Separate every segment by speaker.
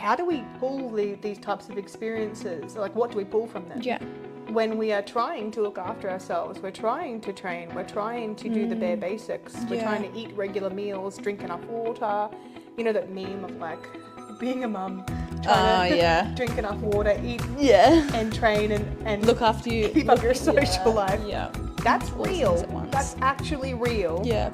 Speaker 1: how do we pull these types of experiences? Like, what do we pull from them?
Speaker 2: Yeah.
Speaker 1: When we are trying to look after ourselves, we're trying to train, we're trying to do the bare basics, we're trying to eat regular meals, drink enough water. You know that meme of like being a mum, trying to drink enough water, eat and train and
Speaker 2: look after you,
Speaker 1: keep up your social life.
Speaker 2: Yeah.
Speaker 1: That's
Speaker 2: All
Speaker 1: real.
Speaker 2: things at once.
Speaker 1: That's actually real.
Speaker 2: Yeah.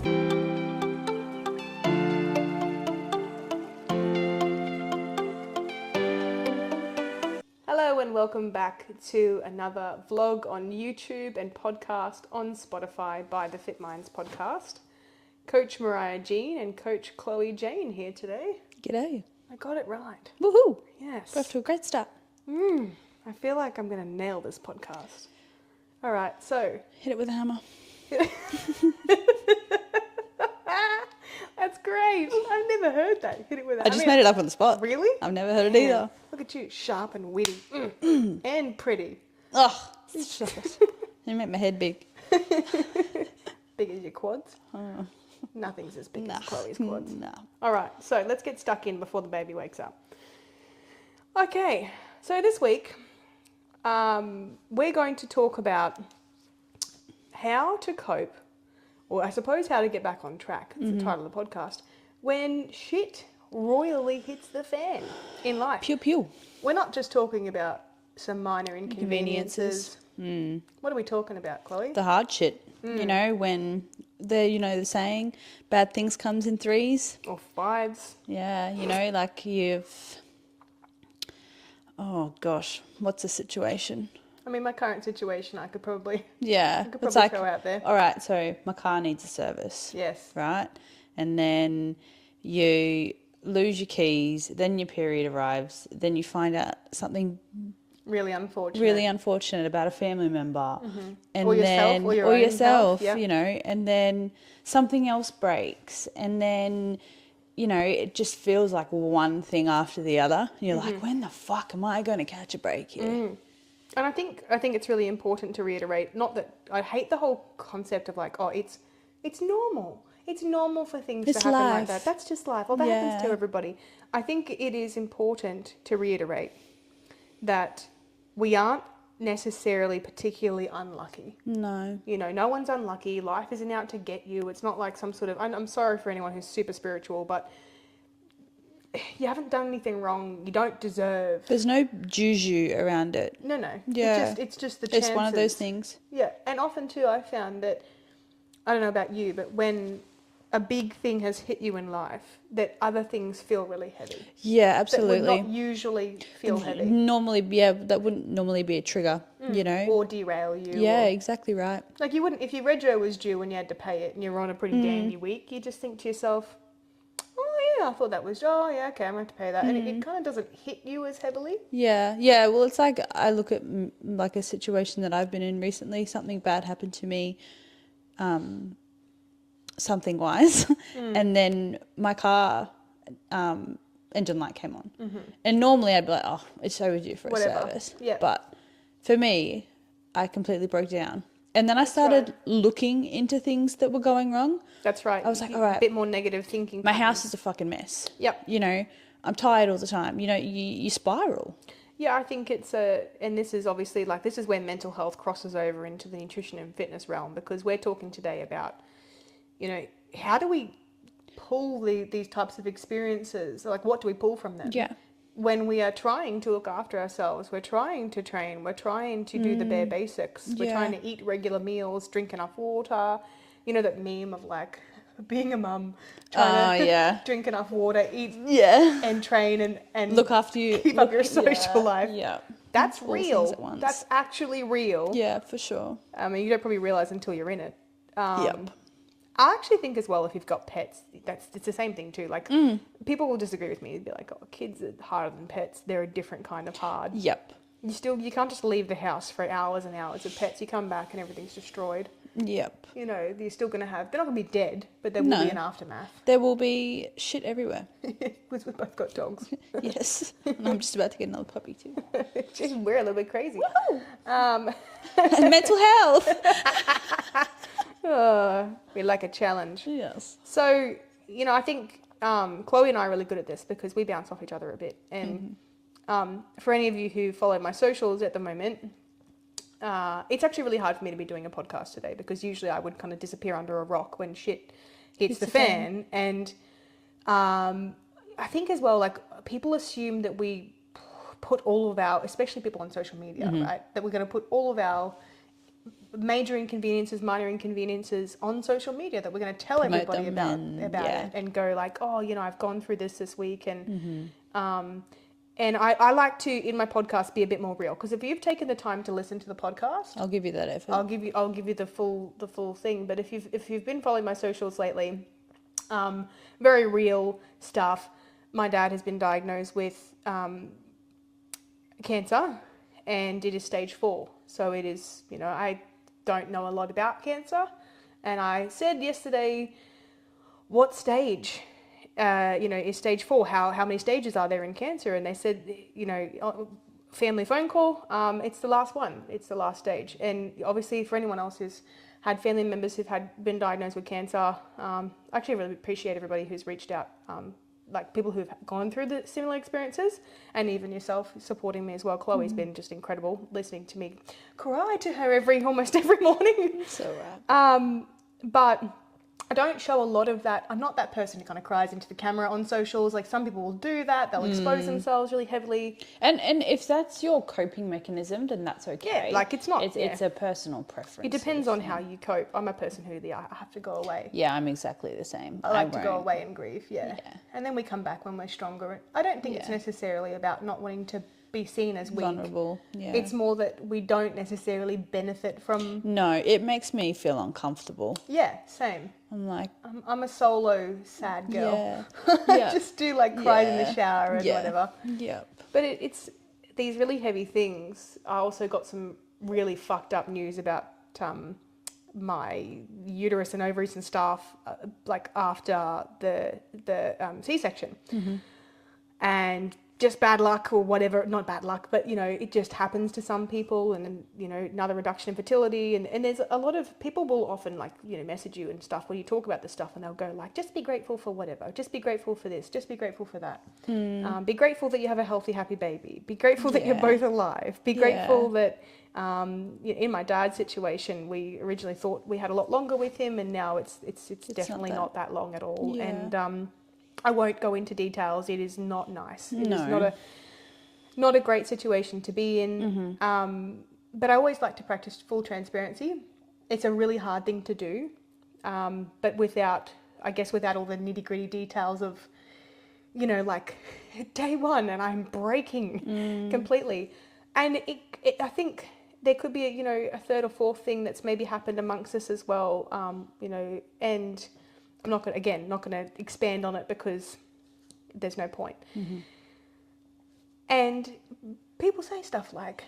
Speaker 1: Hello and welcome back to another vlog on YouTube and podcast on Spotify by the Fit Minds podcast. Coach Mariah Jean and Coach Chloe Jane here today.
Speaker 2: G'day.
Speaker 1: I got it right.
Speaker 2: Woohoo.
Speaker 1: Yes.
Speaker 2: We're off to a great start.
Speaker 1: I feel like I'm going to nail this podcast. All right, so.
Speaker 2: Hit it with a hammer.
Speaker 1: That's great. I've never heard that. Hit it with a hammer.
Speaker 2: I just made it up on the spot.
Speaker 1: Really?
Speaker 2: I've never heard it either.
Speaker 1: Look at you, sharp and witty and pretty.
Speaker 2: Oh,
Speaker 1: Shut it.
Speaker 2: you make my head big.
Speaker 1: Big as your quads? Nothing's as big as Chloe's quads.
Speaker 2: No.
Speaker 1: All right, so let's get stuck in before the baby wakes up. Okay, so this week we're going to talk about how to cope, or I suppose how to get back on track, it's the title of the podcast, when shit royally hits the fan in life.
Speaker 2: Pew pew.
Speaker 1: We're not just talking about some minor inconveniences. What are we talking about, Chloe?
Speaker 2: The hard shit. You know, when the saying, bad things comes in threes.
Speaker 1: Or fives.
Speaker 2: Yeah, like oh gosh, what's the situation?
Speaker 1: I mean, my current situation, I could probably
Speaker 2: it's like,
Speaker 1: throw out there.
Speaker 2: All right, so my car needs a service.
Speaker 1: Yes.
Speaker 2: Right? And then you lose your keys, then your period arrives, then you find out something
Speaker 1: really unfortunate
Speaker 2: about a family member. And
Speaker 1: or yourself,
Speaker 2: then,
Speaker 1: or your own
Speaker 2: yourself,
Speaker 1: health,
Speaker 2: and then something else breaks, and then it just feels like one thing after the other. You're like, when the fuck am I going to catch a break here?
Speaker 1: And I think it's really important to reiterate, not that I hate the whole concept of like, oh, it's normal. It's normal for things to happen like that. That's just life. Well, that happens to everybody. I think it is important to reiterate that we aren't necessarily particularly unlucky.
Speaker 2: No.
Speaker 1: No one's unlucky. Life isn't out to get you. It's not like some sort of... I'm sorry for anyone who's super spiritual, but you haven't done anything wrong. You don't deserve...
Speaker 2: There's no juju around it.
Speaker 1: No.
Speaker 2: Yeah.
Speaker 1: It's just the chances.
Speaker 2: It's one of those things.
Speaker 1: Yeah. And often, too, I found that... I don't know about you, but when a big thing has hit you in life, that other things feel really heavy.
Speaker 2: Yeah, absolutely.
Speaker 1: That would not usually feel heavy.
Speaker 2: Normally, that wouldn't normally be a trigger,
Speaker 1: Or derail you.
Speaker 2: Yeah, exactly right.
Speaker 1: Like you wouldn't, if your rego was due and you had to pay it and you were on a pretty dandy week, you just think to yourself, oh yeah, I thought that was, oh yeah, okay, I'm going to have to pay that. And it kind of doesn't hit you as heavily.
Speaker 2: Yeah. Well, it's like I look at like a situation that I've been in recently. Something bad happened to me, something wise, and then my car engine light came on. And normally I'd be like, oh, it's overdue for a service.
Speaker 1: Yeah.
Speaker 2: But for me, I completely broke down. And then I started looking into things that were going wrong.
Speaker 1: That's right.
Speaker 2: I was like, all right.
Speaker 1: A bit more negative thinking.
Speaker 2: My house is a fucking mess.
Speaker 1: Yep.
Speaker 2: I'm tired all the time. You spiral.
Speaker 1: Yeah, I think and this is obviously this is where mental health crosses over into the nutrition and fitness realm, because we're talking today about, how do we pull these types of experiences? Like, what do we pull from them?
Speaker 2: Yeah.
Speaker 1: When we are trying to look after ourselves, we're trying to train, we're trying to do the bare basics, we're trying to eat regular meals, drink enough water. You know that meme of like being a mum, trying to drink enough water, eat and train and
Speaker 2: look after you,
Speaker 1: keep up your social life.
Speaker 2: Yeah.
Speaker 1: That's
Speaker 2: all
Speaker 1: real.
Speaker 2: things at once.
Speaker 1: That's actually real.
Speaker 2: Yeah, for sure.
Speaker 1: I mean, you don't probably realise until you're in it. I actually think as well, if you've got pets, it's the same thing too. Like people will disagree with me. They'd be like, "Oh, kids are harder than pets. They're a different kind of hard."
Speaker 2: Yep.
Speaker 1: You can't just leave the house for hours and hours with pets. You come back and everything's destroyed.
Speaker 2: Yep.
Speaker 1: You're still going to have... They're not going to be dead, but there will be an aftermath.
Speaker 2: There will be shit everywhere.
Speaker 1: Because we've both got dogs.
Speaker 2: Yes. And I'm just about to get another puppy too.
Speaker 1: Jeez, we're a little bit crazy.
Speaker 2: Woohoo! And mental health.
Speaker 1: Oh, we like a challenge.
Speaker 2: Yes.
Speaker 1: So, I think Chloe and I are really good at this because we bounce off each other a bit. And for any of you who follow my socials at the moment, it's actually really hard for me to be doing a podcast today because usually I would kind of disappear under a rock when shit hits the fan. And I think as well, like people assume that we put all of our, especially people on social media, right, that we're going to put all of our major inconveniences, minor inconveniences on social media, that we're going to tell everybody about it and go like, oh, you know, I've gone through this week. And and I like to, in my podcast, be a bit more real, because if you've taken the time to listen to the podcast,
Speaker 2: I'll give you that effort.
Speaker 1: I'll give you the full thing. But if you've been following my socials lately, very real stuff. My dad has been diagnosed with cancer, and it is stage 4. So it is, you know, I don't know a lot about cancer, and I said yesterday, what stage? You know, is stage 4? How many stages are there in cancer? And they said, you know, family phone call, it's the last one. It's the last stage. And obviously for anyone else who's had family members who've been diagnosed with cancer, I actually really appreciate everybody who's reached out, like people who've gone through the similar experiences, and even yourself supporting me as well. Chloe's been just incredible, listening to me cry to her almost every morning.
Speaker 2: So right.
Speaker 1: But I don't show a lot of that. I'm not that person who kind of cries into the camera on socials. Like some people will do that. They'll expose themselves really heavily.
Speaker 2: And if that's your coping mechanism, then that's okay.
Speaker 1: Yeah, like it's not.
Speaker 2: It's a personal preference.
Speaker 1: It depends on how you cope. I'm a person who I have to go away.
Speaker 2: Yeah, I'm exactly the same.
Speaker 1: I like to go away and grieve. Yeah. And then we come back when we're stronger. I don't think it's necessarily about not wanting to be seen as weak.
Speaker 2: Vulnerable. Yeah.
Speaker 1: It's more that we don't necessarily benefit from.
Speaker 2: No, it makes me feel uncomfortable.
Speaker 1: Yeah, same.
Speaker 2: I'm like,
Speaker 1: I'm a solo sad girl.
Speaker 2: Yeah.
Speaker 1: I
Speaker 2: Yeah.
Speaker 1: just do like cry in the shower and whatever.
Speaker 2: Yep.
Speaker 1: But it's these really heavy things. I also got some really fucked up news about my uterus and ovaries and stuff, like after the C-section, and just bad luck or whatever. Not bad luck, but you know, it just happens to some people. And you know, another reduction in fertility, and there's a lot of people will often like, you know, message you and stuff when you talk about this stuff, and they'll go like, just be grateful for whatever, just be grateful for this, just be grateful for that, be grateful that you have a healthy, happy baby, be grateful that you're both alive, be grateful that in my dad's situation, we originally thought we had a lot longer with him, and now it's definitely not that long at all. And I won't go into details. It is not nice. It is not a great situation to be in. But I always like to practice full transparency. It's a really hard thing to do, but without all the nitty-gritty details of, you know, like day 1 and I'm breaking completely. And I think there could be a third or fourth thing that's maybe happened amongst us as well, you know, and I'm not going to expand on it because there's no point. And people say stuff like,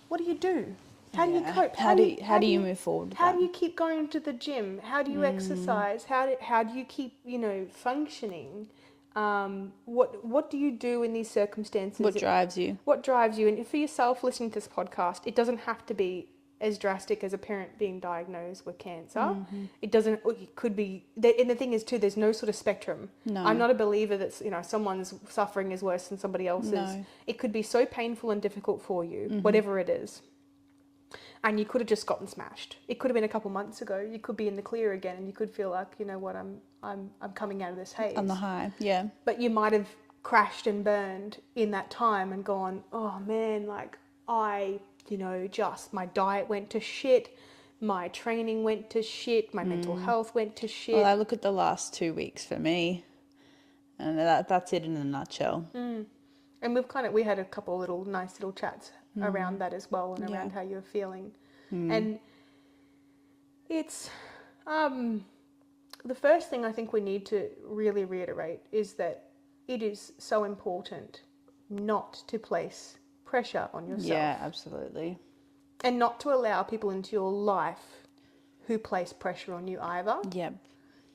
Speaker 1: what do you do? How do you cope?
Speaker 2: How do you move forward?
Speaker 1: How do you keep going to the gym? How do you exercise? How do you keep, you know, functioning? What do you do in these circumstances?
Speaker 2: What drives you?
Speaker 1: What drives you? And for yourself listening to this podcast, it doesn't have to be as drastic as a parent being diagnosed with cancer. It doesn't. It could be. And the thing is too, there's no sort of spectrum. No. I'm not a believer that, you know, someone's suffering is worse than somebody else's. No. It could be so painful and difficult for you, whatever it is. And you could have just gotten smashed. It could have been a couple months ago. You could be in the clear again, and you could feel like, you know what, I'm coming out of this haze.
Speaker 2: On the high, yeah. But
Speaker 1: you might have crashed and burned in that time and gone, oh man, like just my diet went to shit, my training went to shit, my mental health went to shit.
Speaker 2: Well, I look at the last 2 weeks for me, and that's it in a nutshell.
Speaker 1: And we had a couple nice little chats around that as well, and around how you're feeling. And it's the first thing I think we need to really reiterate is that it is so important not to place pressure on yourself.
Speaker 2: Yeah, absolutely.
Speaker 1: And not to allow people into your life who place pressure on you either.
Speaker 2: Yep.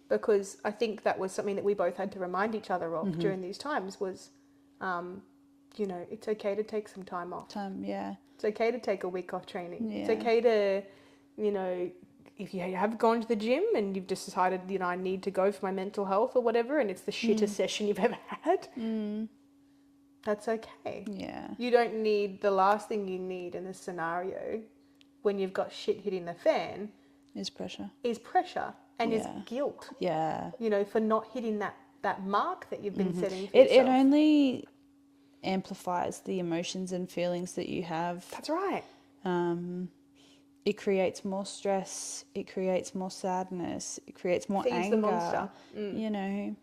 Speaker 1: Because I think that was something that we both had to remind each other of during these times was, you know, it's okay to take some time off.
Speaker 2: Yeah.
Speaker 1: It's okay to take a week off training.
Speaker 2: Yeah.
Speaker 1: It's okay to, you know, if you have gone to the gym and you've just decided, I need to go for my mental health or whatever, and it's the shittest session you've ever had, that's okay.
Speaker 2: Yeah.
Speaker 1: You don't need, the last thing you need in this scenario when you've got shit hitting the fan
Speaker 2: Is pressure.
Speaker 1: And is
Speaker 2: Yeah.
Speaker 1: guilt,
Speaker 2: Yeah.
Speaker 1: for not hitting that mark that you've been setting for
Speaker 2: It
Speaker 1: yourself.
Speaker 2: only amplifies the emotions and feelings that you have.
Speaker 1: That's right.
Speaker 2: It creates more stress. It creates more sadness. It creates more
Speaker 1: Feeds
Speaker 2: anger.
Speaker 1: the monster.
Speaker 2: You know,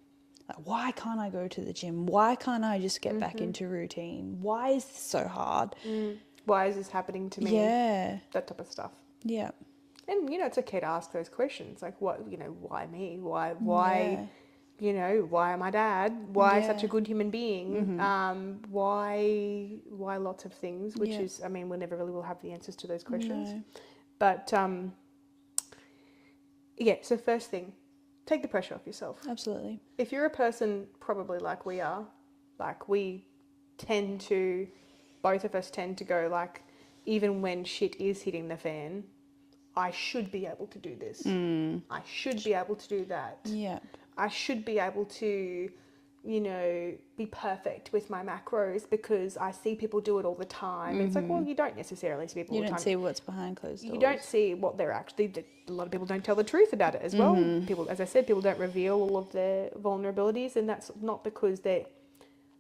Speaker 2: like, why can't I go to the gym? Why can't I just get back into routine? Why is this so hard?
Speaker 1: Why is this happening to me?
Speaker 2: Yeah.
Speaker 1: That type of stuff.
Speaker 2: Yeah.
Speaker 1: And, it's okay to ask those questions. Like, what, why me? Why, why am I dad? Why such a good human being? Why lots of things, which is, we never really will have the answers to those questions.
Speaker 2: No.
Speaker 1: But, so first thing, take the pressure off yourself.
Speaker 2: Absolutely.
Speaker 1: If you're a person probably like we are, like we tend to, both of us tend to go like, even when shit is hitting the fan, I should be able to do this. I should be able to do that.
Speaker 2: Yeah.
Speaker 1: I should be able to, be perfect with my macros because I see people do it all the time. It's like, well, you don't necessarily see people all the time.
Speaker 2: You don't see what's behind closed doors.
Speaker 1: You don't see what they're actually, a lot of people don't tell the truth about it as well. People, as I said, people don't reveal all of their vulnerabilities, and that's not because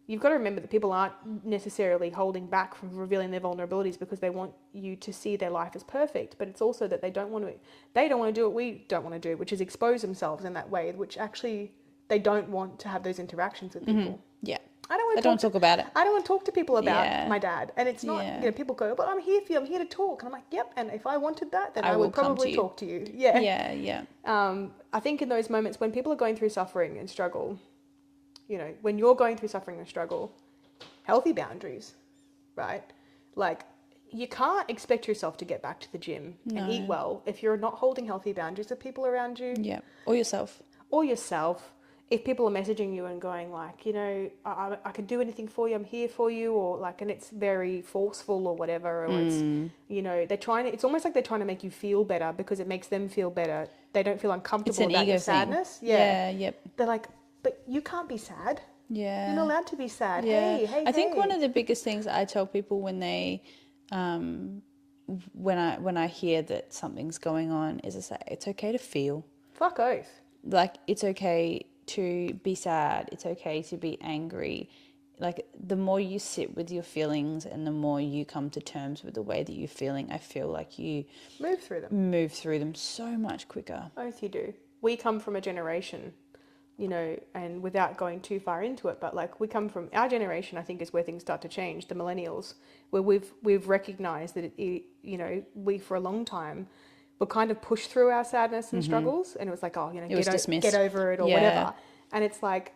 Speaker 1: you've got to remember that people aren't necessarily holding back from revealing their vulnerabilities because they want you to see their life as perfect, but it's also that they don't want to do what we don't want to do, which is expose themselves in that way, which actually they don't want to have those interactions with people.
Speaker 2: Yeah.
Speaker 1: I don't want
Speaker 2: I don't talk about it.
Speaker 1: I don't want to talk to people about my dad. And it's not,
Speaker 2: Yeah.
Speaker 1: People go, but I'm here for you. I'm here to talk. And I'm like, yep. And if I wanted that, then I
Speaker 2: will
Speaker 1: would
Speaker 2: come to
Speaker 1: probably
Speaker 2: you.
Speaker 1: talk to you. Yeah.
Speaker 2: Yeah, yeah.
Speaker 1: I think in those moments when people are going through suffering and struggle, when you're going through suffering and struggle, healthy boundaries, right? Like, you can't expect yourself to get back to the gym and eat well if you're not holding healthy boundaries with people around you.
Speaker 2: Yeah. Or yourself.
Speaker 1: If people are messaging you and going like, I can do anything for you, I'm here for you, or like, and it's very forceful or whatever, or it's, it's almost like they're trying to make you feel better because it makes them feel better. They don't feel uncomfortable about your sadness.
Speaker 2: Yeah, yep.
Speaker 1: They're like, but you can't be sad.
Speaker 2: Yeah.
Speaker 1: You're not allowed to be sad.
Speaker 2: Yeah.
Speaker 1: Hey.
Speaker 2: I think one of the biggest things I tell people when they, when I hear that something's going on is I say, it's okay to feel.
Speaker 1: Fuck oath.
Speaker 2: Like, it's okay to be sad. It's okay to be angry. Like, the more you sit with your feelings and the more you come to terms with the way that you're feeling, I feel like you
Speaker 1: move through them
Speaker 2: so much quicker.
Speaker 1: Oath you do. We come from a generation, and without going too far into it, but like, we come from our generation, I think, is where things start to change, the millennials, where we've recognized that we for a long time were kind of pushed through our sadness and struggles, and it was like, get over it or whatever. And it's like,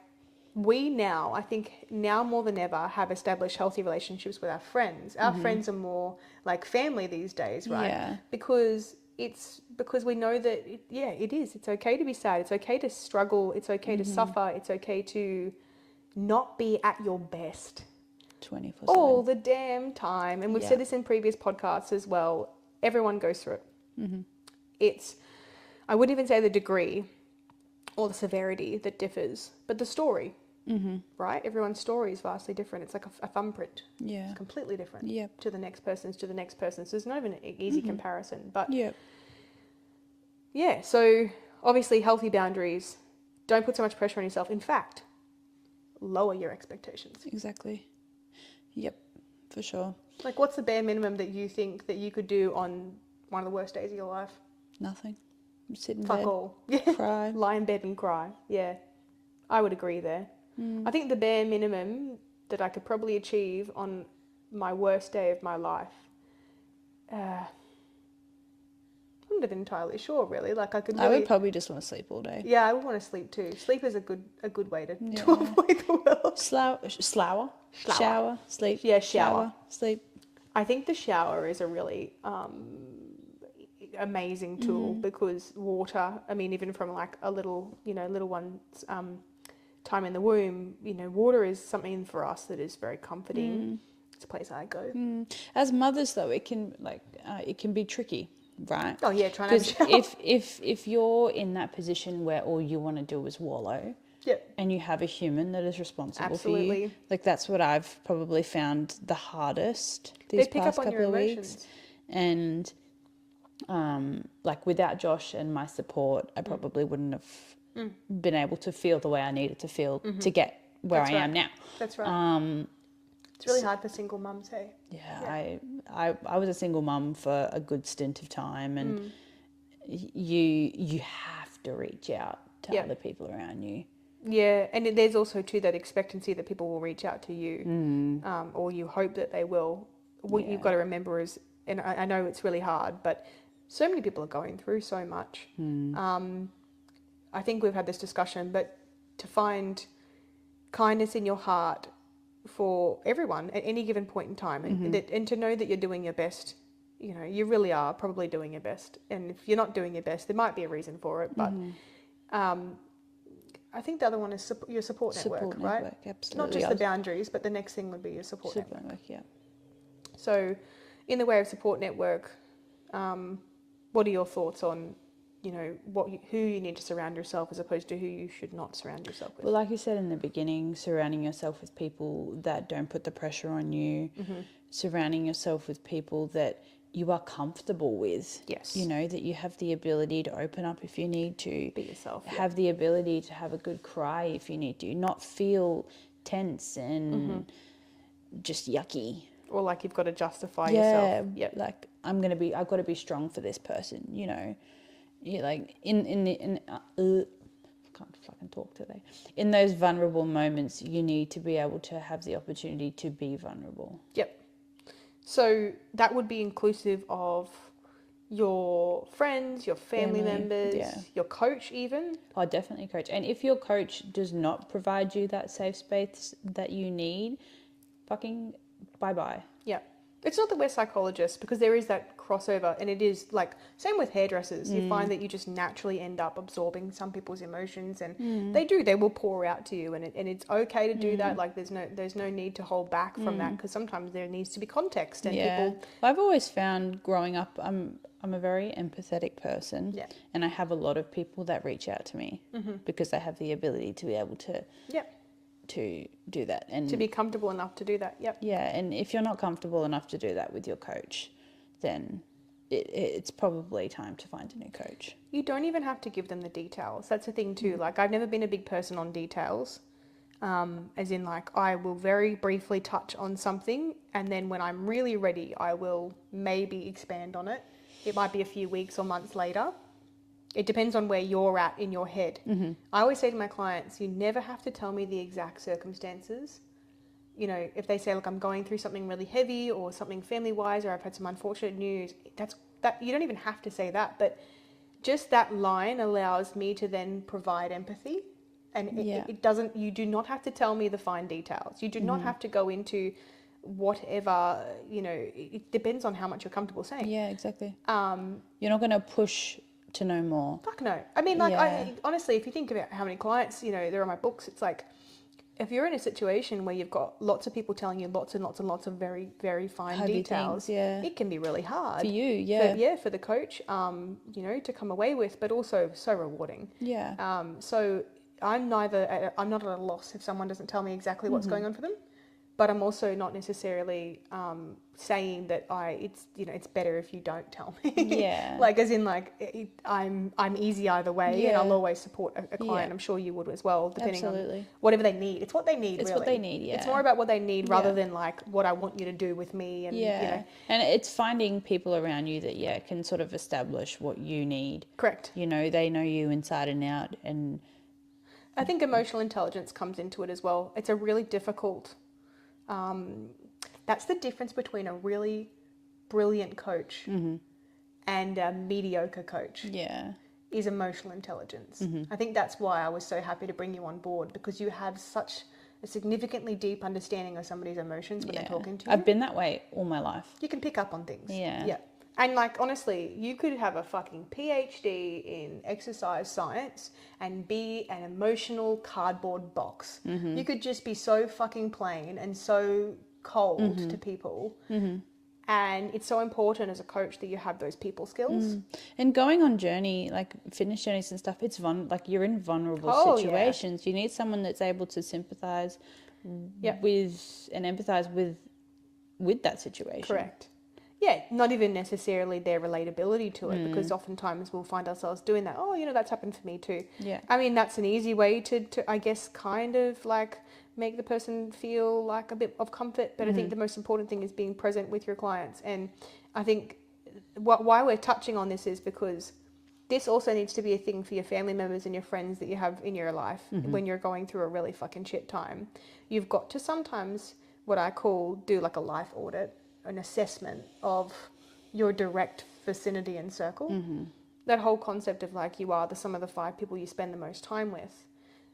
Speaker 1: we now, I think now more than ever, have established healthy relationships with our friends. Our friends are more like family these days, right?
Speaker 2: Yeah.
Speaker 1: Because we know that it is. It's okay to be sad. It's okay to struggle. It's okay to suffer. It's okay to not be at your best
Speaker 2: 24/7.
Speaker 1: all the damn time. And we've said this in previous podcasts as well. Everyone goes through it. I wouldn't even say the degree or the severity that differs, but the story, right? Everyone's story is vastly different. It's like a thumbprint.
Speaker 2: Yeah.
Speaker 1: It's completely different
Speaker 2: Yep.
Speaker 1: to the next person's, So there's not even an easy comparison. But so obviously healthy boundaries, don't put so much pressure on yourself. In fact, lower your expectations.
Speaker 2: Exactly. Yep, for sure.
Speaker 1: Like, what's the bare minimum that you think that you could do on one of the worst days of your life?
Speaker 2: Nothing. Sit in
Speaker 1: Fuck
Speaker 2: bed.
Speaker 1: all.
Speaker 2: Cry.
Speaker 1: Lie in bed and cry. Yeah. I would agree there. I think the bare minimum that I could probably achieve on my worst day of my life, I'm not entirely sure really. Like, I
Speaker 2: would probably just want to sleep all day.
Speaker 1: Yeah, I would want to sleep too. Sleep is a good way to avoid the world.
Speaker 2: Shower, sleep.
Speaker 1: Yeah, shower.
Speaker 2: Sleep.
Speaker 1: I think the shower is a really amazing tool because water, even from like a little one's time in the womb, water is something for us that is very comforting. It's a place I go.
Speaker 2: As mothers though, it can be tricky right?
Speaker 1: Oh yeah, try not
Speaker 2: Because
Speaker 1: to.
Speaker 2: if you're in that position where all you want to do is wallow,
Speaker 1: Yep.
Speaker 2: and you have a human that is responsible for you,
Speaker 1: Absolutely.
Speaker 2: like that's what I've probably found the hardest
Speaker 1: They
Speaker 2: these
Speaker 1: pick
Speaker 2: past
Speaker 1: up on your
Speaker 2: couple of
Speaker 1: emotions.
Speaker 2: weeks. And like without Josh and my support, I probably wouldn't have been able to feel the way I needed to feel to get where
Speaker 1: That's
Speaker 2: I am
Speaker 1: right.
Speaker 2: now.
Speaker 1: That's right. It's really hard for single mums, hey?
Speaker 2: Yeah, I was a single mum for a good stint of time, and you have to reach out to
Speaker 1: Yep.
Speaker 2: other people around you.
Speaker 1: Yeah, and there's also too that expectancy that people will reach out to you, or you hope that they will. What you've got to remember is, and I know it's really hard, but so many people are going through so much. I think we've had this discussion, but to find kindness in your heart for everyone at any given point in time, and to know that you're doing your best. You know, you really are probably doing your best, and if you're not doing your best, there might be a reason for it, but. I think the other one is your support network, right?
Speaker 2: Absolutely.
Speaker 1: Not just the boundaries, but the next thing would be your support network.
Speaker 2: Yeah.
Speaker 1: So, in the way of support network, what are your thoughts on, who you need to surround yourself as opposed to who you should not surround yourself with?
Speaker 2: Well, like you said in the beginning, surrounding yourself with people that don't put the pressure on you, surrounding yourself with people that you are comfortable with.
Speaker 1: Yes.
Speaker 2: You know, that you have the ability to open up if you need to.
Speaker 1: Be yourself.
Speaker 2: Have the ability to have a good cry if you need to. Not feel tense and just yucky.
Speaker 1: Or like you've got to justify yourself.
Speaker 2: Yeah. Like I've got to be strong for this person, you know. You like I can't fucking talk today. In those vulnerable moments, you need to be able to have the opportunity to be vulnerable.
Speaker 1: Yep. So that would be inclusive of your friends, your family members, your coach even.
Speaker 2: Oh, definitely coach. And if your coach does not provide you that safe space that you need, fucking bye-bye.
Speaker 1: Yeah. It's not that we're psychologists, because there is that crossover, and it is like, same with hairdressers. You find that you just naturally end up absorbing some people's emotions, and they will pour out to you, and it's okay to do that. Like there's no need to hold back from that, because sometimes there needs to be context, and people.
Speaker 2: I've always found growing up, I'm a very empathetic person, and I have a lot of people that reach out to me because they have the ability to be able to to do that, and
Speaker 1: to be comfortable enough to do that.
Speaker 2: And if you're not comfortable enough to do that with your coach, then it's probably time to find a new coach.
Speaker 1: You don't even have to give them the details. That's the thing too. Like, I've never been a big person on details, as in like I will very briefly touch on something, and then when I'm really ready, I will maybe expand on it. It might be a few weeks or months later. It depends on where you're at in your head. I always say to my clients, you never have to tell me the exact circumstances. You know, if they say, look, I'm going through something really heavy or something family-wise, or I've had some unfortunate news, that you don't even have to say that, but just that line allows me to then provide empathy. And it doesn't, you do not have to tell me the fine details. You do not have to go into whatever, it depends on how much you're comfortable saying.
Speaker 2: Yeah, exactly. You're not going to push to know more.
Speaker 1: Fuck no. I mean, like, honestly, if you think about how many clients, there are my books, it's like, if you're in a situation where you've got lots of people telling you lots and lots and lots of very, very fine
Speaker 2: Heavy
Speaker 1: details,
Speaker 2: things,
Speaker 1: it can be really hard.
Speaker 2: For you,
Speaker 1: for the coach, to come away with, but also so rewarding.
Speaker 2: Yeah.
Speaker 1: So I'm not at a loss if someone doesn't tell me exactly what's going on for them, but I'm also not necessarily saying that it's better if you don't tell me.
Speaker 2: Yeah.
Speaker 1: Like, as in, like, I'm easy either way, and I'll always support a client. I'm sure you would as well, depending on whatever they need. It's what they need.
Speaker 2: It's
Speaker 1: really
Speaker 2: what they need. Yeah.
Speaker 1: It's more about what they need rather than like what I want you to do with me. And
Speaker 2: and it's finding people around you that can sort of establish what you need.
Speaker 1: Correct.
Speaker 2: They know you inside and out, and
Speaker 1: I think emotional intelligence comes into it as well. It's a really difficult. That's the difference between a really brilliant coach and a mediocre coach.
Speaker 2: Yeah.
Speaker 1: Is emotional intelligence. I think that's why I was so happy to bring you on board, because you have such a significantly deep understanding of somebody's emotions when they're talking to you.
Speaker 2: I've been that way all my life.
Speaker 1: You can pick up on things.
Speaker 2: Yeah.
Speaker 1: And like, honestly, you could have a fucking PhD in exercise science and be an emotional cardboard box. You could just be so fucking plain and so cold to people. And it's so important as a coach that you have those people skills.
Speaker 2: And going on journey, like fitness journeys and stuff, it's like you're in vulnerable
Speaker 1: Oh,
Speaker 2: situations. You need someone that's able to sympathize with and empathize with that situation.
Speaker 1: Correct. Yeah, not even necessarily their relatability to it, because oftentimes we'll find ourselves doing that. Oh, that's happened for me too.
Speaker 2: Yeah.
Speaker 1: I mean, that's an easy way to I guess, kind of like make the person feel like a bit of comfort. But I think the most important thing is being present with your clients. And I think why we're touching on this is because this also needs to be a thing for your family members and your friends that you have in your life when you're going through a really fucking shit time. You've got to sometimes, what I call, do like a life audit, an assessment of your direct vicinity and circle. That whole concept of like you are the sum of the 5 people you spend the most time with.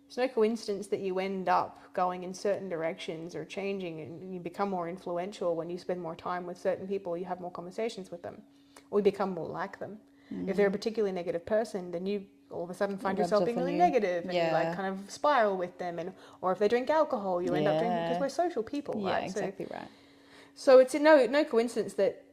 Speaker 1: It's no coincidence that you end up going in certain directions or changing, and you become more influential when you spend more time with certain people, you have more conversations with them, or you become more like them. If they're a particularly negative person, then you all of a sudden find yourself being really negative, and you like kind of spiral with them. And or if they drink alcohol, you end up drinking, because we're social people, right?
Speaker 2: Exactly right.
Speaker 1: So it's no coincidence that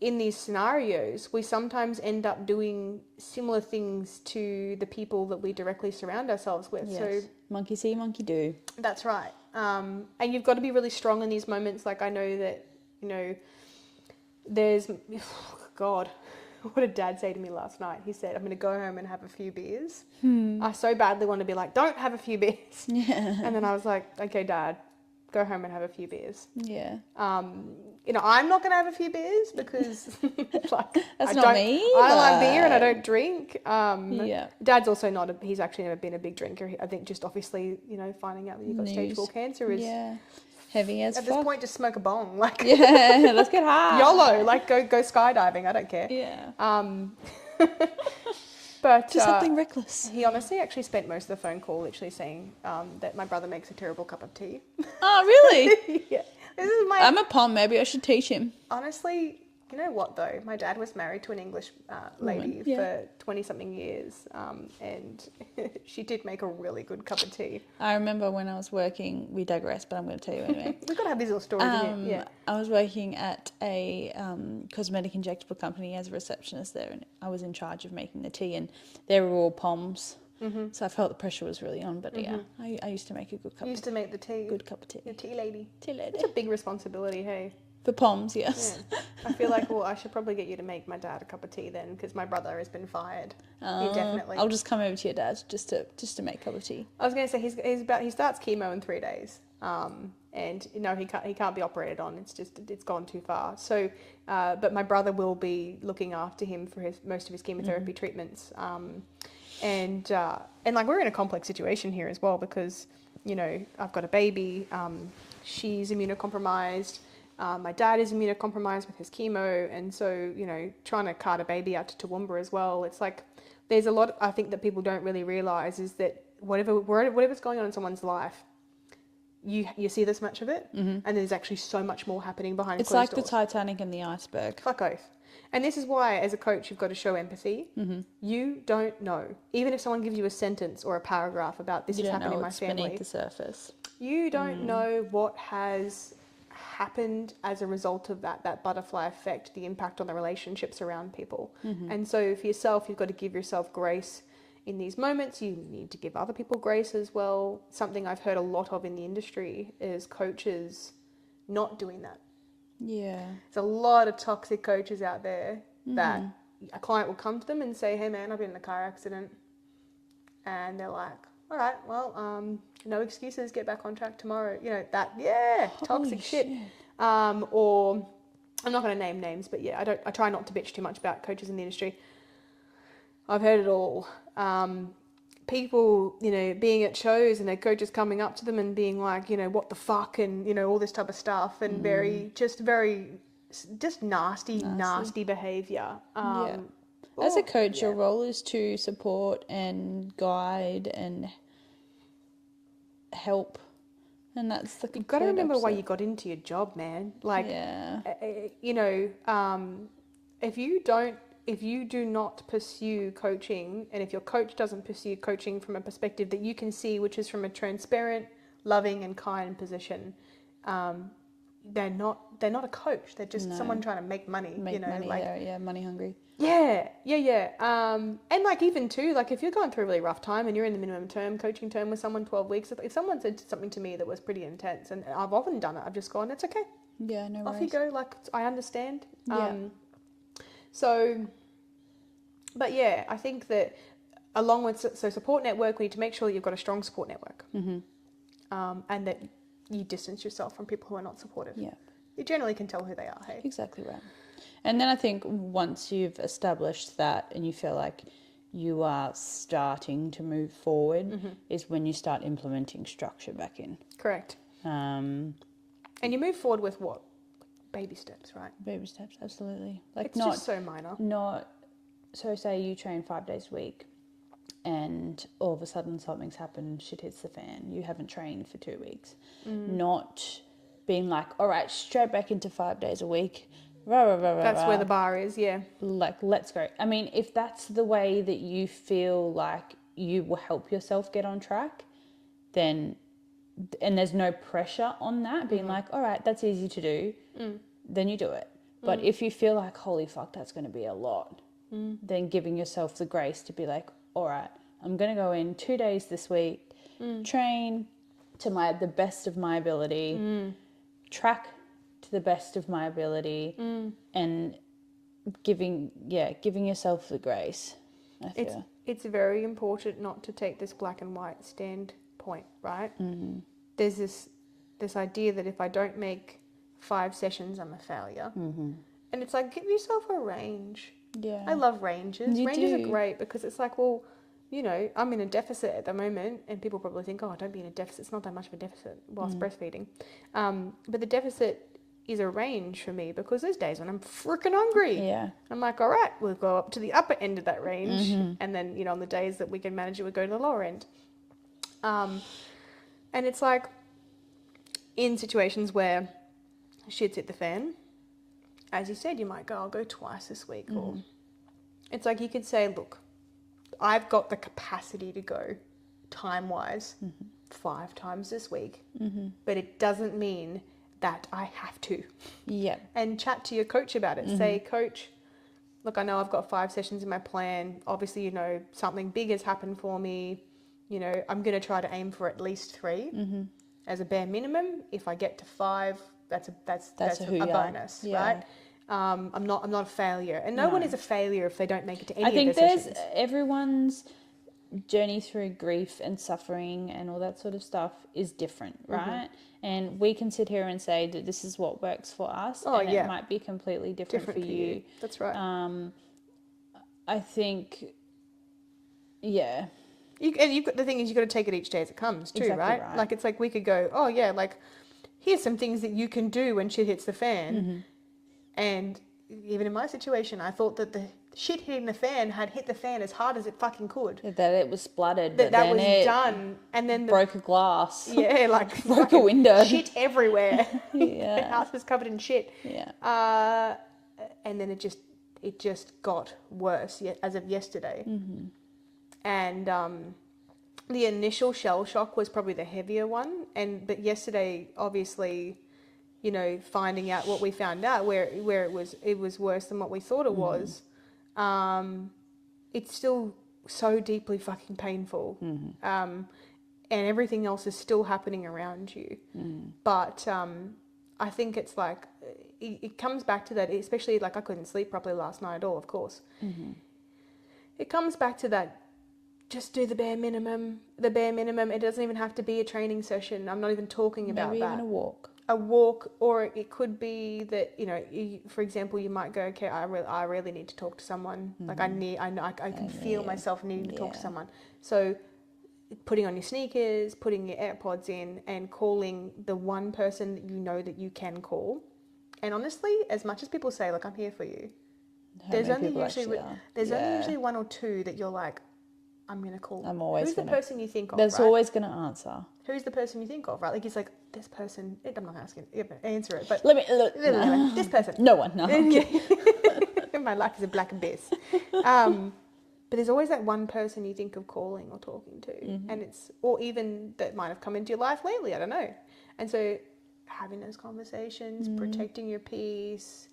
Speaker 1: in these scenarios, we sometimes end up doing similar things to the people that we directly surround ourselves with.
Speaker 2: Yes.
Speaker 1: So
Speaker 2: monkey see, monkey do.
Speaker 1: That's right. And you've got to be really strong in these moments. Like I know that, there's, God, what did Dad say to me last night? He said, I'm going to go home and have a few beers. I so badly want to be like, don't have a few beers.
Speaker 2: Yeah.
Speaker 1: And then I was like, okay, Dad, go home and have a few beers.
Speaker 2: Yeah.
Speaker 1: I'm not going to have a few beers because like
Speaker 2: That's not me.
Speaker 1: I don't like beer and I don't drink.
Speaker 2: Yeah.
Speaker 1: Dad's also not. He's actually never been a big drinker. I think just obviously, finding out that you've got stage 4 cancer is
Speaker 2: heavy as
Speaker 1: at
Speaker 2: fuck.
Speaker 1: this point. Just smoke a bong, like
Speaker 2: let's get high.
Speaker 1: YOLO, like go skydiving. I don't care.
Speaker 2: Yeah.
Speaker 1: But
Speaker 2: Do something reckless.
Speaker 1: He honestly actually spent most of the phone call literally saying that my brother makes a terrible cup of tea.
Speaker 2: Oh, really?
Speaker 1: Yeah. This is my.
Speaker 2: I'm a pom. Maybe I should teach him.
Speaker 1: Honestly, you know what though? My dad was married to an English lady for 20-something years, and she did make a really good cup of tea.
Speaker 2: I remember when I was working. We digress, but I'm going to tell you anyway.
Speaker 1: We've got to have these little stories in here. Yeah.
Speaker 2: I was working at a cosmetic injectable company as a receptionist there, and I was in charge of making the tea, and they were all poms. So I felt the pressure was really on, but I used to make a good cup.
Speaker 1: You used to make the tea.
Speaker 2: Good cup of tea.
Speaker 1: The tea lady.
Speaker 2: Tea lady.
Speaker 1: It's a big responsibility, hey.
Speaker 2: For poms, yes.
Speaker 1: Yeah. I feel like, I should probably get you to make my dad a cup of tea then, because my brother has been fired. He definitely.
Speaker 2: I'll just come over to your dad's just to make a cup of tea.
Speaker 1: I was going to say he starts chemo in 3 days, and he can't be operated on. It's gone too far. So, but my brother will be looking after him for most of his chemotherapy treatments. And like we're in a complex situation here as well because I've got a baby. She's immunocompromised. My dad is immunocompromised with his chemo, and so trying to cart a baby out to Toowoomba as well. It's like there's a lot I think that people don't really realise is that whatever's going on in someone's life, you see this much of it, and there's actually so much more happening behind closed doors.
Speaker 2: It's like the Titanic and the iceberg.
Speaker 1: Fuck oath. And this is why, as a coach, you've got to show empathy. You don't know. Even if someone gives you a sentence or a paragraph about this has happened in my family.
Speaker 2: Beneath the surface.
Speaker 1: You don't know what has happened as a result of that butterfly effect, the impact on the relationships around people. And so for yourself, you've got to give yourself grace in these moments. You need to give other people grace as well. Something I've heard a lot of in the industry is coaches not doing that.
Speaker 2: Yeah.
Speaker 1: There's a lot of toxic coaches out there that a client will come to them and say, hey man, I've been in a car accident. And they're like, all right, well, no excuses, get back on track tomorrow. Toxic shit. Or I'm not going to name names, but I try not to bitch too much about coaches in the industry. I've heard it all. People, being at shows and their coaches coming up to them and being like, what the fuck, and, all this type of stuff, and very nasty behaviour.
Speaker 2: As a coach, your role is to support and guide and help. And that's the
Speaker 1: You've got to remember why you got into your job, man. Like, if you do not pursue coaching, and if your coach doesn't pursue coaching from a perspective that you can see, which is from a transparent, loving and kind position, they're not a coach. They're just someone trying to make money.
Speaker 2: Make money, money hungry.
Speaker 1: Yeah. And like even too, like if you're going through a really rough time and you're in the minimum term coaching term with someone 12 weeks, if someone said something to me that was pretty intense, and I've often done it, I've just gone, it's okay.
Speaker 2: Yeah, no worries.
Speaker 1: Off you go. Like I understand.
Speaker 2: Yeah.
Speaker 1: So, but yeah, I think that along with support network, we need to make sure that you've got a strong support network, and that you distance yourself from people who are not supportive.
Speaker 2: Yeah.
Speaker 1: You generally can tell who they are. Hey.
Speaker 2: Exactly right. And then I think once you've established that and you feel like you are starting to move forward, is when you start implementing structure back in.
Speaker 1: Correct. And you move forward with what? Baby steps, right?
Speaker 2: Baby steps, absolutely. Like
Speaker 1: it's just so minor.
Speaker 2: So say you train 5 days a week and all of a sudden something's happened, shit hits the fan, you haven't trained for 2 weeks. Not being like, all right, straight back into 5 days a week. That's
Speaker 1: where the bar is, yeah.
Speaker 2: Like, let's go. I mean, if that's the way that you feel like you will help yourself get on track, then, and there's no pressure on that, being like, all right, that's easy to do, then you do it. But if you feel like, holy fuck, that's going to be a lot, then giving yourself the grace to be like, all right, I'm going to go in 2 days this week, train to the best of my ability, track to the best of my ability, and giving yourself the grace. I feel.
Speaker 1: It's very important not to take this black and white standpoint, right? There's this idea that if I don't make 5 sessions, I'm a failure. And it's like, give yourself a range.
Speaker 2: Yeah.
Speaker 1: I love ranges. Ranges are great because it's like, well, you know, I'm in a deficit at the moment, and people probably think, oh, don't be in a deficit. It's not that much of a deficit whilst breastfeeding. But the deficit is a range for me because there's days when I'm freaking hungry.
Speaker 2: Yeah.
Speaker 1: I'm like, all right, we'll go up to the upper end of that range. And then, you know, on the days that we can manage it, we'll go to the lower end. And it's like in situations where shit's hit the fan, as you said, you might go, I'll go twice this week. Or it's like you could say, look, I've got the capacity to go time-wise 5 times this week, but it doesn't mean that I have to.
Speaker 2: Yeah.
Speaker 1: And chat to your coach about it. Say, coach, look, I know I've got 5 sessions in my plan. Obviously, you know, something big has happened for me. You know, I'm going to try to aim for at least 3 as a bare minimum. If I get to 5, that's a bonus, right? I'm not a failure, and no one is a failure if they don't make it to any of their sessions.
Speaker 2: Everyone's journey through grief and suffering and all that sort of stuff is different, right? And we can sit here and say that this is what works for us, it might be completely different for you.
Speaker 1: That's right.
Speaker 2: I think, yeah.
Speaker 1: You've got, the thing is, you've got to take it each day as it comes too, right? Like, it's like we could go, oh yeah, like, here's some things that you can do when shit hits the fan. And even in my situation, I thought that the shit hitting the fan had hit the fan as hard as it fucking could.
Speaker 2: That it was spluttered.
Speaker 1: That was done. And then
Speaker 2: broke a glass.
Speaker 1: Yeah, like
Speaker 2: broke a window.
Speaker 1: Shit everywhere.
Speaker 2: Yeah.
Speaker 1: The house was covered in shit.
Speaker 2: Yeah.
Speaker 1: And then it just got worse as of yesterday. And the initial shell shock was probably the heavier one. But yesterday, obviously, you know, finding out what we found out, where it was worse than what we thought it was. It's still so deeply fucking painful. And everything else is still happening around you. But I think it's like, it comes back to that, especially like I couldn't sleep properly last night at all, of course. It comes back to that, just do the bare minimum. It doesn't even have to be a training session. I'm not even talking about that. Maybe even a walk, or it could be that, you know, for example, you might go, okay, I really need to talk to someone. Like I can feel myself needing to talk to someone. So putting on your sneakers, putting your AirPods in, and calling the one person that you know that you can call. And honestly, as much as people say, like, I'm here for you, there's only usually 1 or 2 that you're like, I'm going to call. Who's the person you think of?
Speaker 2: That's always going to answer.
Speaker 1: Who's the person you think of, right? Like, it's like, this person, I'm not asking, answer it, but this person.
Speaker 2: No one, no.
Speaker 1: My life is a black abyss. But there's always that one person you think of calling or talking to, and or even that might have come into your life lately, I don't know. And so having those conversations, protecting your peace,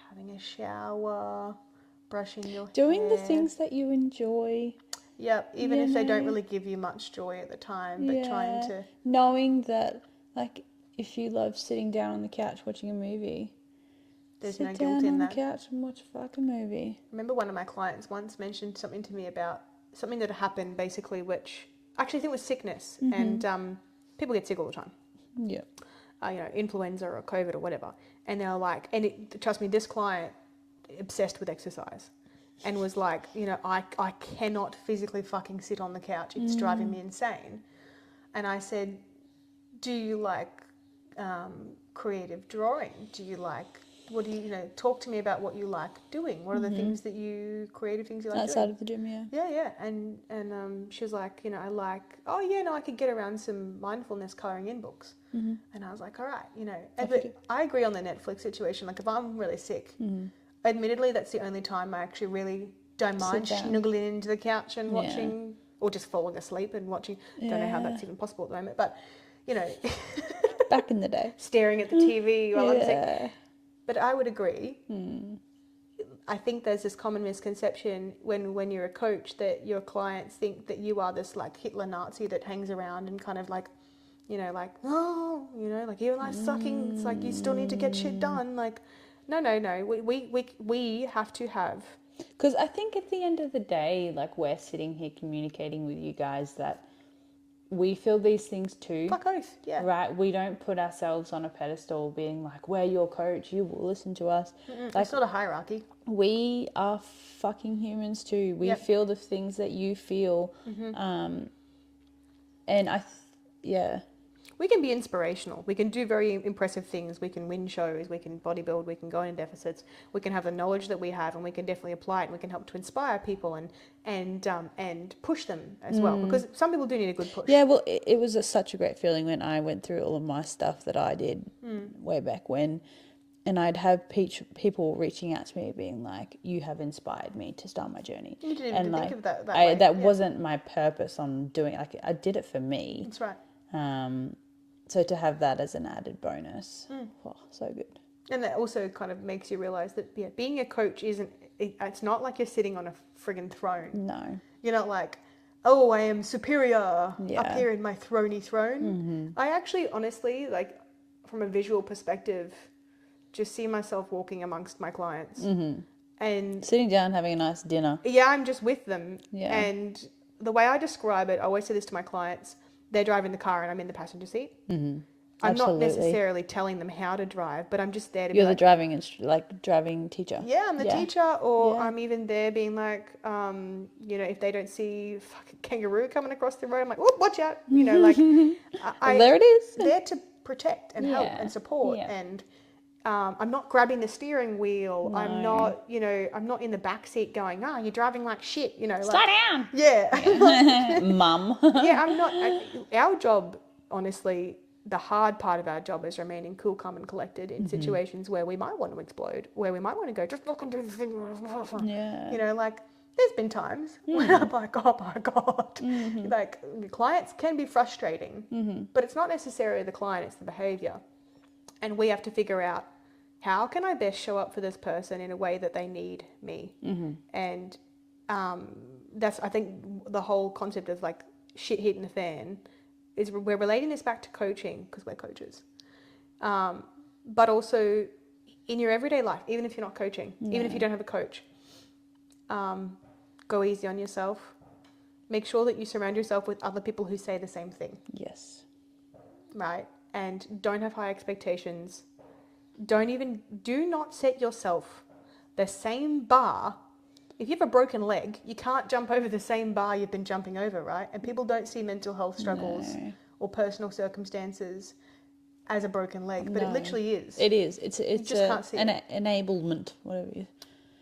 Speaker 1: having a shower, brushing your
Speaker 2: Doing the
Speaker 1: hair.
Speaker 2: things that you enjoy.
Speaker 1: Yep, even
Speaker 2: You
Speaker 1: if they don't
Speaker 2: know?
Speaker 1: really give you much joy at the time, but trying to...
Speaker 2: Knowing that, like, if you love sitting down on the couch watching a movie,
Speaker 1: There's
Speaker 2: sit
Speaker 1: no
Speaker 2: down
Speaker 1: guilt in
Speaker 2: on
Speaker 1: that.
Speaker 2: the couch and watch a fucking movie.
Speaker 1: I remember one of my clients once mentioned something to me about something that happened basically, which actually I think was sickness. And people get sick all the time.
Speaker 2: Yeah.
Speaker 1: Influenza or COVID or whatever. And they're like, and trust me, this client obsessed with exercise and was like, I cannot physically fucking sit on the couch. It's driving me insane. And I said, do you like creative drawing? Do you like, what do you, talk to me about what you like doing. What are the things that creative things you like
Speaker 2: Outside
Speaker 1: doing?
Speaker 2: of the gym, yeah.
Speaker 1: Yeah. And she was like, I like, I could get around some mindfulness colouring in books. And I was like, all right, but I agree on the Netflix situation. Like if I'm really sick, admittedly, that's the only time I actually really don't mind snuggling into the couch and watching, or just falling asleep and watching. Don't know how that's even possible at the moment, but
Speaker 2: Back in the day.
Speaker 1: staring at the TV while I'm sick. But I would agree. I think there's this common misconception when you're a coach that your clients think that you are this like Hitler Nazi that hangs around and kind of like, like you and I sucking. It's like you still need to get shit done. Like, no. We have to have.
Speaker 2: Because I think at the end of the day, like we're sitting here communicating with you guys that we feel these things too.
Speaker 1: Fuck oath, yeah.
Speaker 2: Right? We don't put ourselves on a pedestal being like, we're your coach, you will listen to us. Like,
Speaker 1: it's not a hierarchy.
Speaker 2: We are fucking humans too. We feel the things that you feel. And
Speaker 1: we can be inspirational. We can do very impressive things. We can win shows. We can bodybuild. We can go into deficits. We can have the knowledge that we have, and we can definitely apply it. And we can help to inspire people and push them as well. Because some people do need a good push.
Speaker 2: Yeah, well, it was such a great feeling when I went through all of my stuff that I did way back when, and I'd have people reaching out to me being like, "You have inspired me to start my journey."
Speaker 1: You didn't even think of that
Speaker 2: way.
Speaker 1: way.
Speaker 2: That wasn't my purpose on doing it. Like, I did it for me.
Speaker 1: That's right.
Speaker 2: So to have that as an added bonus, so good.
Speaker 1: And that also kind of makes you realise that being a coach it's not like you're sitting on a friggin' throne.
Speaker 2: No.
Speaker 1: You're not like, oh, I am superior up here in my throny throne. I actually, honestly, like from a visual perspective, just see myself walking amongst my clients. And
Speaker 2: sitting down, having a nice dinner.
Speaker 1: Yeah, I'm just with them.
Speaker 2: Yeah.
Speaker 1: And the way I describe it, I always say this to my clients, they're driving the car and I'm in the passenger seat. I'm not necessarily telling them how to drive, but I'm just there to
Speaker 2: You're the driving teacher.
Speaker 1: Yeah, I'm the teacher, or I'm even there being like, if they don't see fucking kangaroo coming across the road, I'm like, oh, watch out. Like,
Speaker 2: There it is.
Speaker 1: There to protect and help and support. And I'm not grabbing the steering wheel. No. I'm not in the back seat going, you're driving like shit.
Speaker 2: Slow down.
Speaker 1: Yeah.
Speaker 2: Mum.
Speaker 1: Yeah, I'm not. Our job, honestly, the hard part of our job is remaining cool, calm, and collected in situations where we might want to explode, where we might want to go, just fucking do the thing.
Speaker 2: Yeah.
Speaker 1: Like there's been times when I'm like, oh my God. Like clients can be frustrating, but it's not necessarily the client, it's the behavior. And we have to figure out, how can I best show up for this person in a way that they need me? And that's, I think, the whole concept of like shit hitting the fan is we're relating this back to coaching because we're coaches. But also in your everyday life, even if you're not coaching, even if you don't have a coach, go easy on yourself. Make sure that you surround yourself with other people who say the same thing.
Speaker 2: Yes.
Speaker 1: Right? And don't have high expectations. Do not set yourself the same bar. If you have a broken leg, you can't jump over the same bar you've been jumping over, right? And people don't see mental health struggles or personal circumstances as a broken leg, but it literally is.
Speaker 2: It is. It's
Speaker 1: can't see
Speaker 2: an enablement, whatever it is.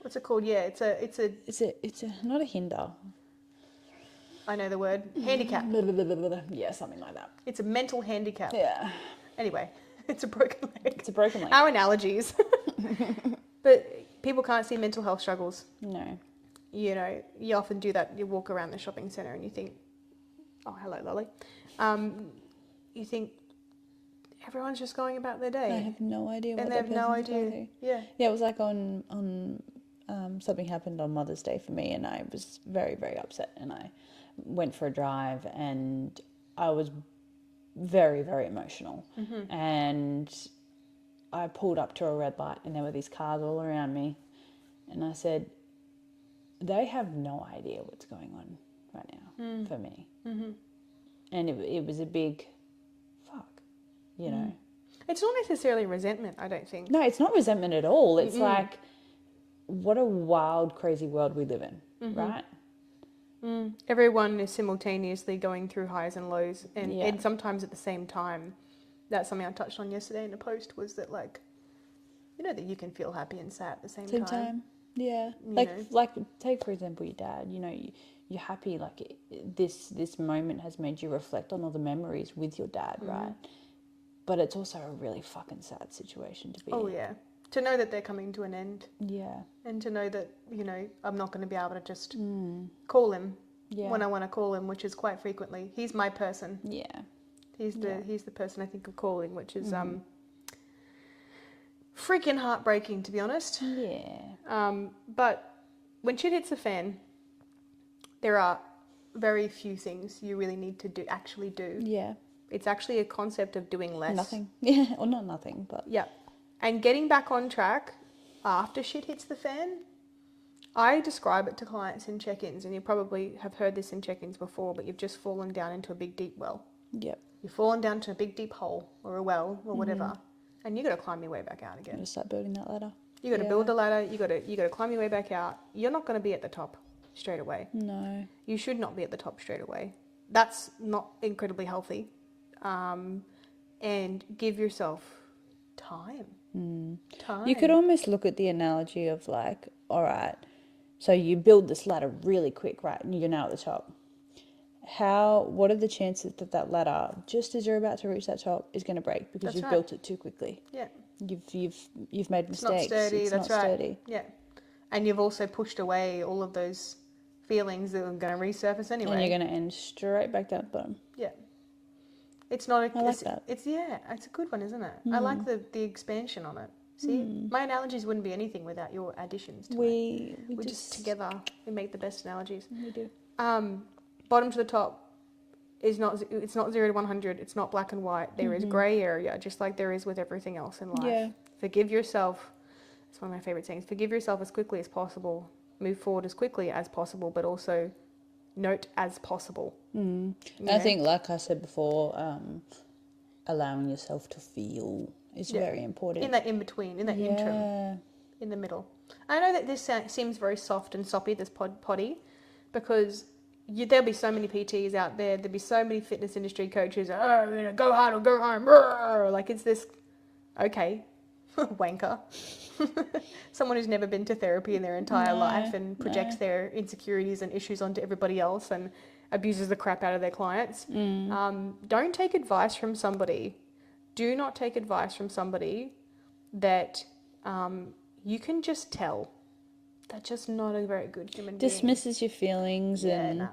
Speaker 1: What's it called? Yeah, it's a
Speaker 2: not a hinder.
Speaker 1: I know the word. Handicap.
Speaker 2: Yeah, something like that.
Speaker 1: It's a mental handicap.
Speaker 2: Yeah.
Speaker 1: Anyway, it's a broken leg.
Speaker 2: It's a broken leg.
Speaker 1: Our analogies. But people can't see mental health struggles.
Speaker 2: No.
Speaker 1: You often do that. You walk around the shopping centre and you think, oh, hello, Lolly. You think, everyone's just going about their
Speaker 2: They
Speaker 1: day.
Speaker 2: have no idea what
Speaker 1: And they
Speaker 2: that
Speaker 1: have no
Speaker 2: person's going
Speaker 1: idea.
Speaker 2: through.
Speaker 1: Yeah.
Speaker 2: Yeah, it was like on something happened on Mother's Day for me, and I was very, very upset, and I went for a drive, and I was very, very emotional. And I pulled up to a red light, and there were these cars all around me, and I said, they have no idea what's going on right now for me. And it was a big fuck, you know.
Speaker 1: It's not necessarily resentment, I don't think.
Speaker 2: No, it's not resentment at all. It's like, what a wild, crazy world we live in, right?
Speaker 1: Everyone is simultaneously going through highs and lows, and,
Speaker 2: Yeah.
Speaker 1: and sometimes at the same time. That's something I touched on yesterday in a post, was that, like, you know, that you can feel happy and sad at the same time.
Speaker 2: Yeah.
Speaker 1: You
Speaker 2: Like,
Speaker 1: know.
Speaker 2: like take for example your dad. You know, you're happy. Like this moment has made you reflect on all the memories with your dad, right? But it's also a really fucking sad situation to be.
Speaker 1: Oh yeah, to know that they're coming to an end,
Speaker 2: Yeah.
Speaker 1: and to know that, you know, I'm not going to be able to just call him when I want to call him, which is quite frequently. He's my person.
Speaker 2: Yeah.
Speaker 1: He's the person I think of calling, which is freaking heartbreaking, to be honest.
Speaker 2: Yeah.
Speaker 1: But when shit hits the fan, there are very few things you really need to actually do.
Speaker 2: Yeah.
Speaker 1: It's actually a concept of doing less.
Speaker 2: Nothing. Yeah. Or not nothing, but
Speaker 1: Yeah. And getting back on track after shit hits the fan, I describe it to clients in check-ins, and you probably have heard this in check-ins before, but you've just fallen down into a big deep well.
Speaker 2: yep.
Speaker 1: You've fallen down to a big deep hole or a well or whatever, and you got to climb your way back out
Speaker 2: I'm
Speaker 1: again.
Speaker 2: gonna start building that ladder.
Speaker 1: You got to build a ladder. You got to climb your way back out. You're not going to be at the top straight away.
Speaker 2: No.
Speaker 1: You should not be at the top straight away. That's not incredibly healthy. And give yourself time. Time.
Speaker 2: You could almost look at the analogy of like, all right, so you build this ladder really quick, right? And you're now at the top. What are the chances that that ladder, just as you're about to reach that top, is going to break because
Speaker 1: That's
Speaker 2: you've
Speaker 1: right.
Speaker 2: built it too quickly?
Speaker 1: Yeah.
Speaker 2: You've made
Speaker 1: It's not
Speaker 2: mistakes.
Speaker 1: sturdy.
Speaker 2: It's
Speaker 1: That's
Speaker 2: not
Speaker 1: right.
Speaker 2: sturdy.
Speaker 1: Yeah. And you've also pushed away all of those feelings that are going to resurface anyway.
Speaker 2: And you're going to end straight back down at the bottom.
Speaker 1: Yeah. It's not a...
Speaker 2: I like that.
Speaker 1: It's a good one, isn't it? I like the expansion on it. See? My analogies wouldn't be anything without your additions to it. We're just together. We make the best analogies.
Speaker 2: We do.
Speaker 1: Bottom to the top is it's not 0 to 100. It's not black and white. There is grey area, just like there is with everything else in life.
Speaker 2: Yeah.
Speaker 1: Forgive yourself. It's one of my favourite sayings. Forgive yourself as quickly as possible. Move forward as quickly as possible, but also note as possible.
Speaker 2: I
Speaker 1: know?
Speaker 2: think, like I said before, allowing yourself to feel is very important.
Speaker 1: In that in-between, in that interim, in the middle. I know that this seems very soft and soppy, this potty, because there'll be so many PTs out there. There'll be so many fitness industry coaches. Go hard or go home. Like, it's this, okay, wanker. Someone who's never been to therapy in their entire life and projects their insecurities and issues onto everybody else and abuses the crap out of their clients. Don't take advice from somebody. Do not take advice from somebody that you can just tell they're just not a very good human being.
Speaker 2: Dismisses your feelings and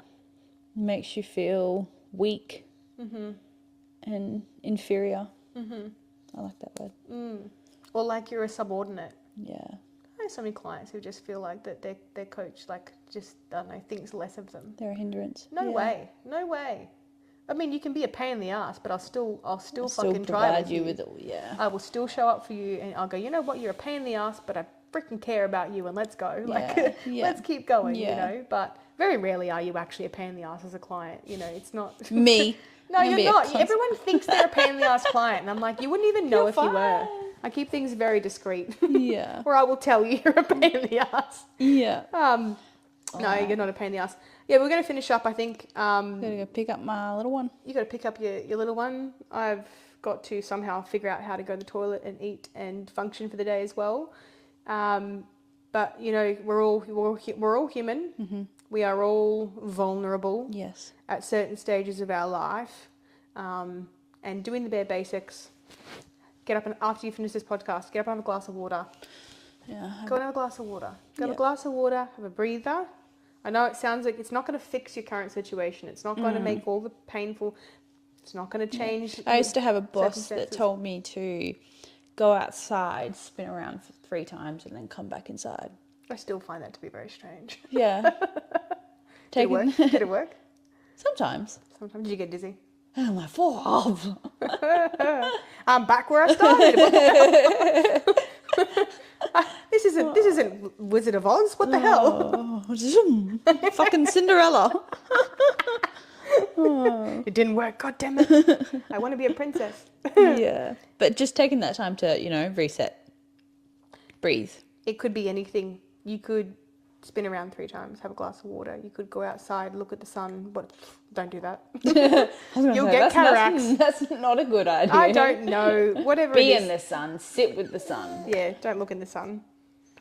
Speaker 2: makes you feel weak and inferior. I like that word.
Speaker 1: Or like you're a subordinate.
Speaker 2: Yeah.
Speaker 1: I have so many clients who just feel like that their coach, like, just, I don't know, thinks less of them.
Speaker 2: They're a hindrance.
Speaker 1: No way. I mean, you can be a pain in the ass, but I'll still fucking try
Speaker 2: provide
Speaker 1: with
Speaker 2: you with it.
Speaker 1: I will still show up for you, and I'll go, you know what, you're a pain in the ass, but I freaking care about you, and let's go. Like, let's keep going, you know. But very rarely are you actually a pain in the ass as a client. You know, it's not
Speaker 2: Me.
Speaker 1: No, you're not. Everyone thinks they're a pain in the ass client, and I'm like, you wouldn't even know if you were. I keep things very discreet.
Speaker 2: Yeah.
Speaker 1: Or I will tell you you're a pain in the ass.
Speaker 2: Yeah.
Speaker 1: No, you're not a pain in the ass. Yeah, we're going to finish up, I think.
Speaker 2: Gotta go pick up my little one.
Speaker 1: You got to pick up your little one. I've got to somehow figure out how to go to the toilet and eat and function for the day as well. But you know, we're all human. We are all vulnerable.
Speaker 2: Yes.
Speaker 1: At certain stages of our life, and doing the bare basics. Get up, and after you finish this podcast, get up and have a glass of water.
Speaker 2: Yeah.
Speaker 1: Go and have a glass of water. Have a glass of water. Have a breather. I know it sounds like it's not going to fix your current situation. It's not going to make all the painful. It's not going to change.
Speaker 2: I used to have a boss that
Speaker 1: circumstances.
Speaker 2: told me to go outside, spin around for 3 times, and then come back inside.
Speaker 1: I still find that to be very strange.
Speaker 2: Yeah.
Speaker 1: Did it work? Did it work?
Speaker 2: Sometimes.
Speaker 1: Sometimes. Did you get dizzy?
Speaker 2: And I'm like, "Whoa."
Speaker 1: I'm back where I started. This isn't Wizard of Oz. What the hell?
Speaker 2: Oh, zoom. Fucking Cinderella.
Speaker 1: It didn't work. God damn it. I want to be a princess.
Speaker 2: Yeah. But just taking that time to, reset. Breathe.
Speaker 1: It could be anything. You could spin around 3 times, have a glass of water. You could go outside, look at the sun. Don't do that. You'll get cataracts.
Speaker 2: That's not a good idea.
Speaker 1: I don't know. Whatever
Speaker 2: Be
Speaker 1: it is.
Speaker 2: in the sun. Sit with the sun.
Speaker 1: Yeah, don't look in the sun.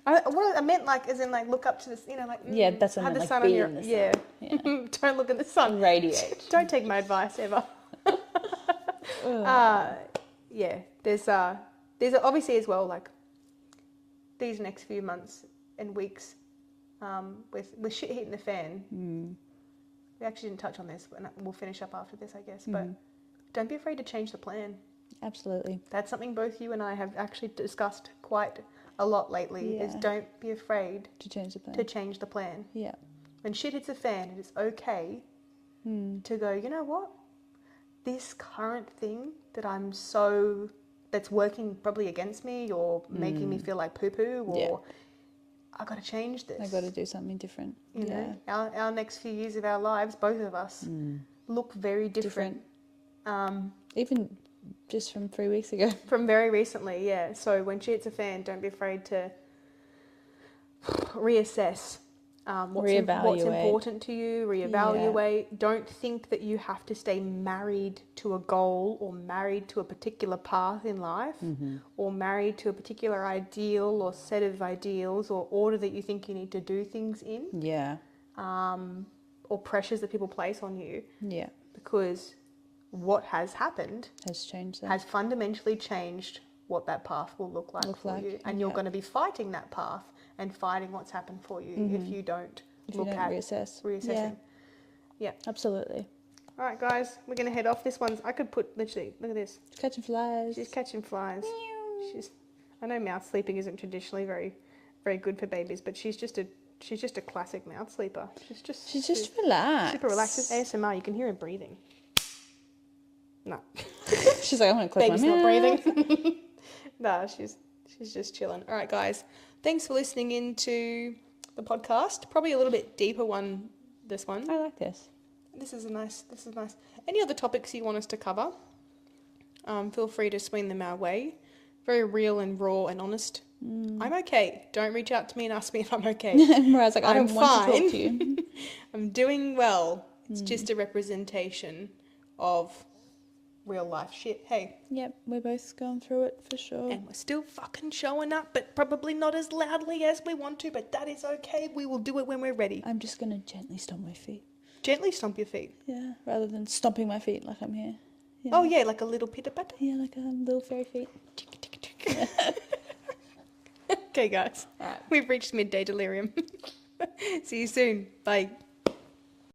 Speaker 1: What I meant, like, as in, like, look up to the,
Speaker 2: Yeah, that's what I
Speaker 1: have
Speaker 2: meant,
Speaker 1: the
Speaker 2: like,
Speaker 1: sun
Speaker 2: be
Speaker 1: on your,
Speaker 2: in the sun.
Speaker 1: yeah. Don't look in the sun.
Speaker 2: Radiate.
Speaker 1: Don't take my advice ever. Yeah, there's obviously as well, like, these next few months and weeks, with shit hitting the fan. We actually didn't touch on this, but we'll finish up after this, I guess. But don't be afraid to change the plan.
Speaker 2: Absolutely.
Speaker 1: That's something both you and I have actually discussed quite a lot lately. Is
Speaker 2: Yeah.
Speaker 1: don't be afraid
Speaker 2: To change the plan.
Speaker 1: to change the plan.
Speaker 2: Yeah.
Speaker 1: When shit hits the fan, it is okay to go, you know what? This current thing that's working probably against me or making me feel like poo-poo or
Speaker 2: Yeah.
Speaker 1: I got to change this.
Speaker 2: I got to do something different.
Speaker 1: You know, our next few years of our lives, both of us, look very different.
Speaker 2: Even just from 3 weeks ago.
Speaker 1: From very recently, yeah. So when shit hits a fan, don't be afraid to reassess what's important to you, reevaluate. Yeah. Don't think that you have to stay married to a goal or married to a particular path in life or married to a particular ideal or set of ideals or order that you think you need to do things in.
Speaker 2: Yeah.
Speaker 1: Or pressures that people place on you.
Speaker 2: Yeah.
Speaker 1: Because what has happened has fundamentally changed what that path will look like for you. And you're going to be fighting that path and fighting what's happened for you if you don't reassessing. Yeah.
Speaker 2: Absolutely.
Speaker 1: All right, guys, we're going to head off. This one's, I could put literally, look at this.
Speaker 2: Catching flies.
Speaker 1: She's catching flies. I know mouth sleeping isn't traditionally very, very good for babies, but she's just a classic mouth sleeper. She's just
Speaker 2: relaxed.
Speaker 1: Super relaxed. It's ASMR. You can hear her breathing. No.
Speaker 2: She's like, I'm going to click
Speaker 1: Baby's not breathing. No, she's just chilling. All right, guys. Thanks for listening into the podcast. Probably a little bit deeper one, this one.
Speaker 2: I like this.
Speaker 1: This is nice. Any other topics you want us to cover? Feel free to swing them our way. Very real and raw and honest. I'm okay. Don't reach out to me and ask me if I'm okay.
Speaker 2: Mariah's like, I don't want to talk to you.
Speaker 1: I'm doing well. It's just a representation of real life shit. Hey.
Speaker 2: Yep, we're both going through it for sure.
Speaker 1: And we're still fucking showing up, but probably not as loudly as we want to, but that is okay. We will do it when we're ready.
Speaker 2: I'm just going to gently stomp my feet.
Speaker 1: Gently stomp your feet.
Speaker 2: Yeah, rather than stomping my feet like I'm here.
Speaker 1: You know? Oh, yeah, like a little pitter-patter?
Speaker 2: Yeah, like a little fairy feet.
Speaker 1: Okay, guys.
Speaker 2: All right.
Speaker 1: We've reached midday delirium. See you soon. Bye.